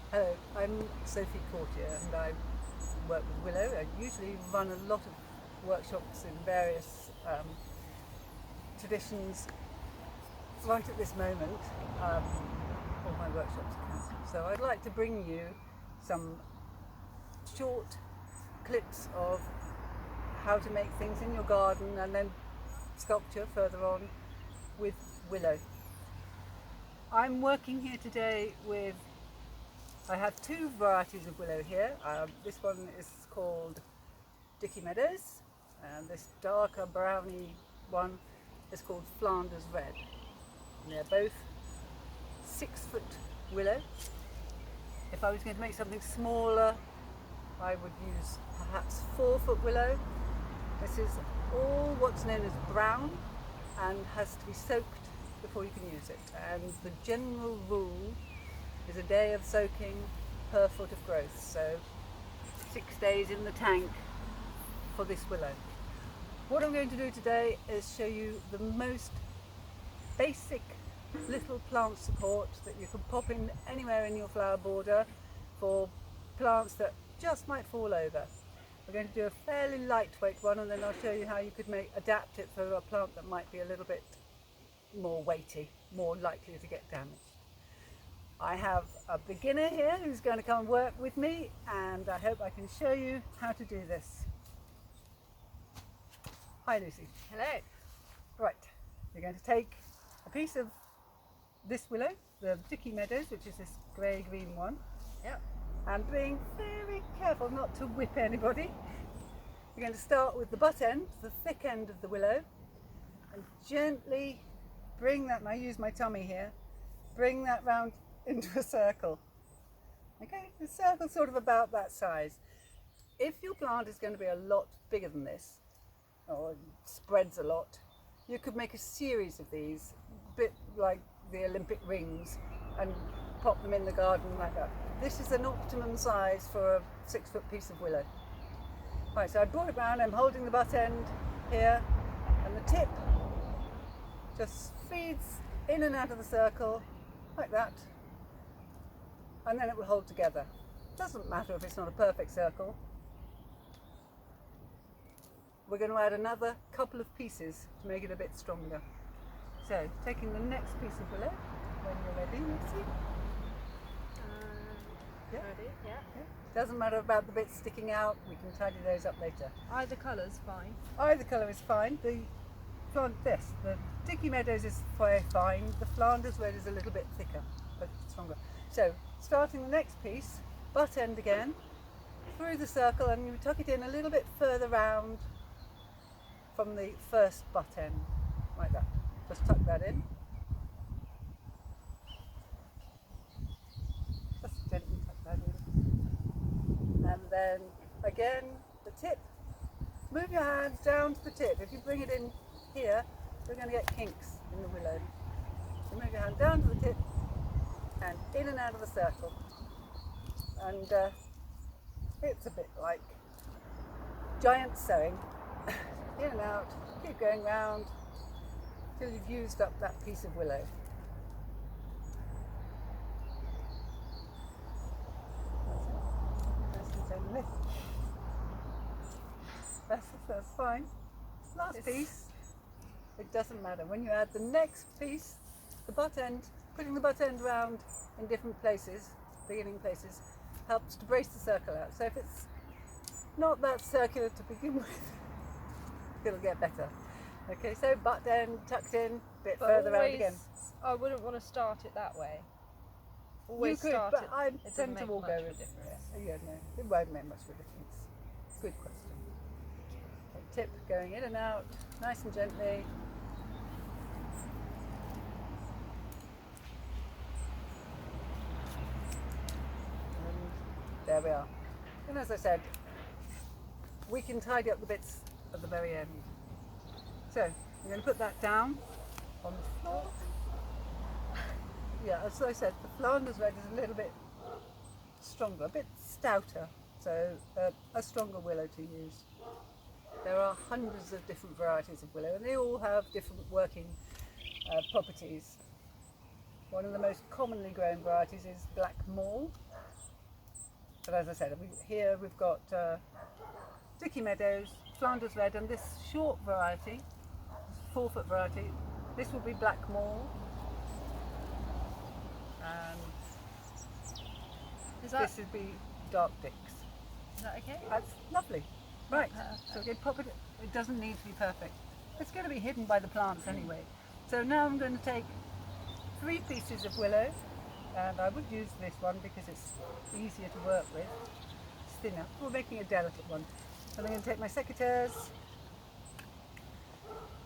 Hello, I'm Sophie Courtier and I work with Willow. I usually run a lot of workshops in various traditions. Right at this moment, all my workshops are cancelled. So I'd like to bring you some short clips of how to make things in your garden and then sculpture further on with willow. I'm working here today with, I have two varieties of willow here. This one is called Dicky Meadows, and this darker browny one is called Flanders Red. And they're both 6-foot willow. If I was going to make something smaller, I would use perhaps 4-foot willow. This is all what's known as brown and has to be soaked before you can use it. And the general rule is a day of soaking per foot of growth. So 6 days in the tank for this willow. What I'm going to do today is show you the most basic little plant support that you can pop in anywhere in your flower border for plants that just might fall over. We're going to do a fairly lightweight one, and then I'll show you how you could adapt it for a plant that might be a little bit more weighty, more likely to get damaged. I have a beginner here who's going to come and work with me, and I hope I can show you how to do this. Hi Lucy. Hello. Right, you're going to take a piece of this willow, the Dicky Meadows, which is this grey-green one. Yep. And being very careful not to whip anybody. You're going to start with the butt end, the thick end of the willow, and gently bring that, and I use my tummy here, bring that round into a circle. Okay, the circle's sort of about that size. If your plant is going to be a lot bigger than this, or spreads a lot, you could make a series of these, a bit like the Olympic rings, and pop them in the garden like that. This is an optimum size for a 6-foot piece of willow. Right, so I brought it round, I'm holding the butt end here, and the tip just feeds in and out of the circle, like that, and then it will hold together. Doesn't matter if it's not a perfect circle. We're going to add another couple of pieces to make it a bit stronger. So, taking the next piece of willow, when you're ready, Lucy. Yeah. Ready? Yeah. Doesn't matter about the bits sticking out, we can tidy those up later. Either colour's fine. Either colour is fine. The Dicky Meadows is very fine. The Flanders Red is a little bit thicker, but stronger. So, starting the next piece, butt end again, through the circle, and you tuck it in a little bit further round from the first butt end, like that. Just tuck that in. Just gently tuck that in. And then again, the tip. Move your hands down to the tip. If you bring it in here, you're going to get kinks in the willow. So move your hand down to the tip and in and out of the circle. And it's a bit like giant sewing. In and out, keep going round till you've used up that piece of willow. That's fine. Last piece, it doesn't matter. When you add the next piece, the butt end, putting the butt end round in different places, beginning places, helps to brace the circle out. So if it's not that circular to begin with, it'll get better. Okay, so butt end tucked in, bit further round again. I wouldn't want to start it that way. Always You could, start but it. I It tend doesn't to make all much go of a with difference. Yeah, no, it won't make much of a difference. Good question. Okay, tip going in and out, nice and gently. And there we are. And as I said, we can tidy up the bits at the very end. So I'm going to put that down on the floor. Yeah, as I said, the Flanders Red is a little bit stronger, a bit stouter, so a stronger willow to use. There are hundreds of different varieties of willow, and they all have different working properties. One of the most commonly grown varieties is black mall, But as I said, here we've got Dicky Meadows, Flanders Red, and this short variety, 4-foot variety, this will be Blackmore. And this would be Dark Dix. Is that okay? That's lovely. Right, Perfect. so we pop it, it doesn't need to be perfect. It's going to be hidden by the plants anyway. So now I'm going to take 3 pieces of willow, and I would use this one because it's easier to work with. It's thinner. We're making a delicate one. And I'm going to take my secateurs,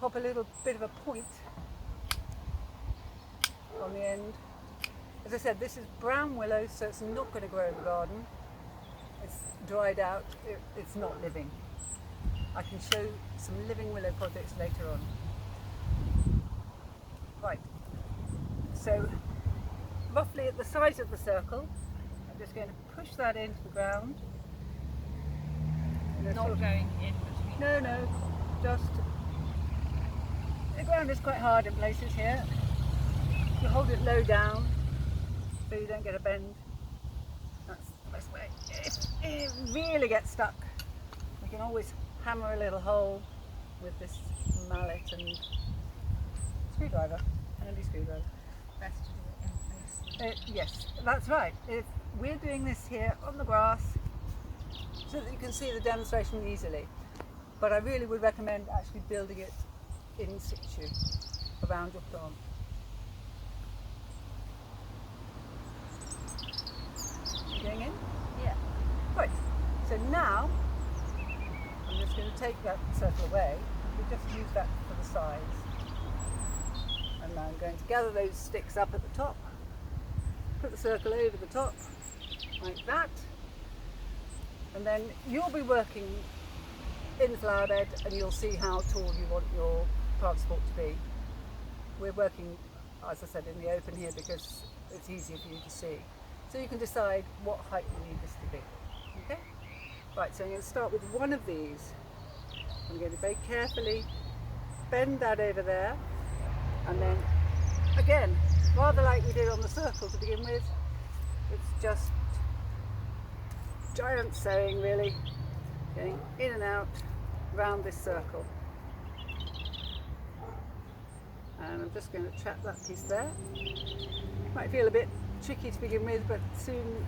pop a little bit of a point on the end. As I said, this is brown willow, so it's not going to grow in the garden. It's dried out, it's not living. I can show some living willow projects later on. Right, so roughly at the size of the circle, I'm just going to push that into the ground. Not going in between. No, just, the ground is quite hard in places here. You hold it low down so you don't get a bend. That's the best way. If it really gets stuck, we can always hammer a little hole with this mallet and screwdriver, handy screwdriver. Best to do it in place. Yes, that's right. If we're doing this here on the grass so that you can see the demonstration easily, but I really would recommend actually building it in situ around your plant. Going in? Yeah. Right, so now I'm just going to take that circle away. We just use that for the sides. And now I'm going to gather those sticks up at the top, put the circle over the top, like that. And then you'll be working in the flower bed and you'll see how tall you want your plant support to be. We're working, as I said, in the open here because it's easier for you to see. So you can decide what height you need this to be. Okay? Right, so I'm going to start with one of these. I'm going to very carefully bend that over there, and then again, rather like we did on the circle to begin with, it's just giant sewing really, going in and out around this circle. And I'm just going to trap that piece there. Might feel a bit tricky to begin with, but soon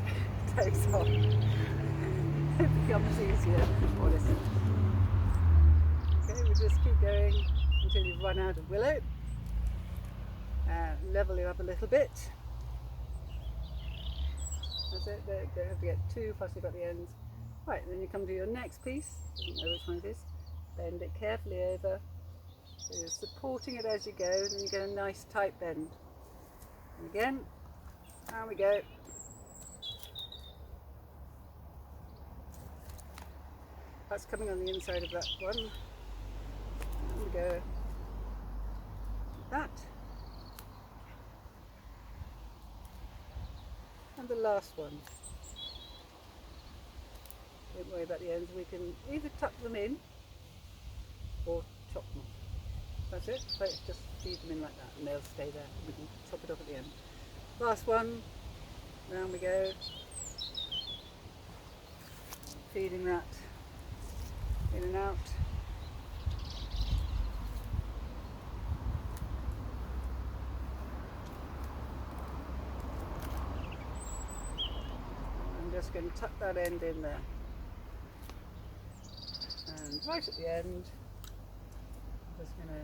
it takes off. It becomes easier, honestly. Okay, we just keep going until you've run out of willow. And level it up a little bit. That's it, don't have to get too fussy about the ends. Right, and then you come to your next piece, doesn't know which one it is, bend it carefully over. So you're supporting it as you go, and you get a nice tight bend. And again, down we go. That's coming on the inside of that one. Down we go. Like that. And the last one. Don't worry about the ends, we can either tuck them in or chop them off. That's it, so just feed them in like that and they'll stay there. We can chop it off at the end. Last one, down we go. Feeding that in and out. I'm just going to tuck that end in there. And right at the end, I'm just going to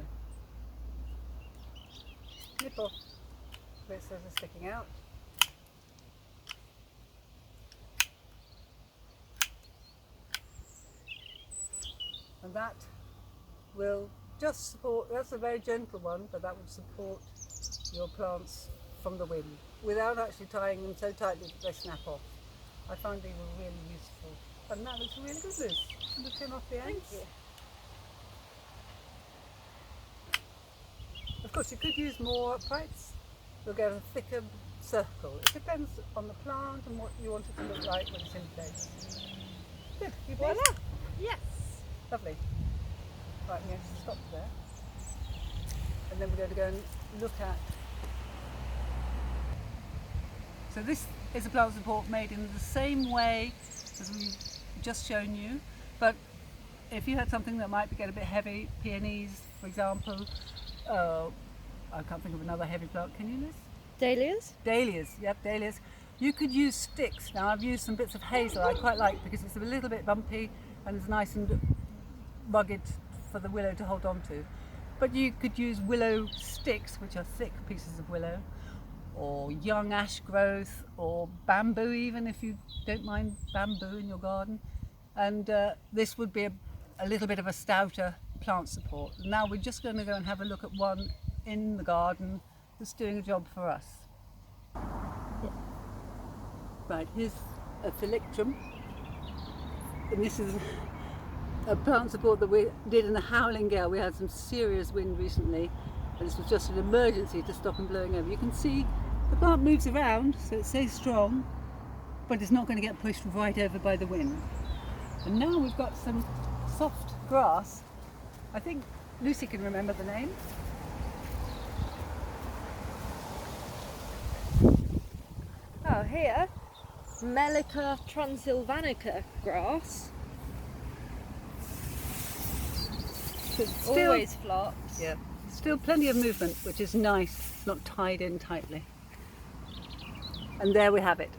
nip off bits that are sticking out. And that will just support, that's a very gentle one, but that will support your plants from the wind without actually tying them so tightly that they snap off. I found they were really useful. And that looks really good, Liz. And to trim off the ends. Thank you. Of course, you could use more uprights. You'll get a thicker circle. It depends on the plant and what you want it to look like when it's in place. Good. You Voila! pleased? Yes. Lovely. Right, I'm going to stop there. And then we're going to go and look at So this is a plant support made in the same way as we've just shown you, but if you had something that might get a bit heavy, peonies for example, I can't think of another heavy plant, can you, Liz? Dahlias? Dahlias, yep, dahlias. You could use sticks. Now I've used some bits of hazel I quite like because it's a little bit bumpy and it's nice and rugged for the willow to hold on to. But you could use willow sticks, which are thick pieces of willow, or young ash growth, or bamboo even, if you don't mind bamboo in your garden. And this would be a little bit of a stouter plant support. Now we're just going to go and have a look at one in the garden that's doing a job for us. Yeah. Right, here's a phyllictrum, and this is a plant support that we did in a howling gale. We had some serious wind recently, and this was just an emergency to stop them blowing over. You can see the plant moves around, so it stays strong, but it's not going to get pushed right over by the wind. And now we've got some soft grass. I think Lucy can remember the name. Oh, here, Melica transylvanica grass. Still, Always flops. yeah, still plenty of movement, which is nice, not tied in tightly. And there we have it,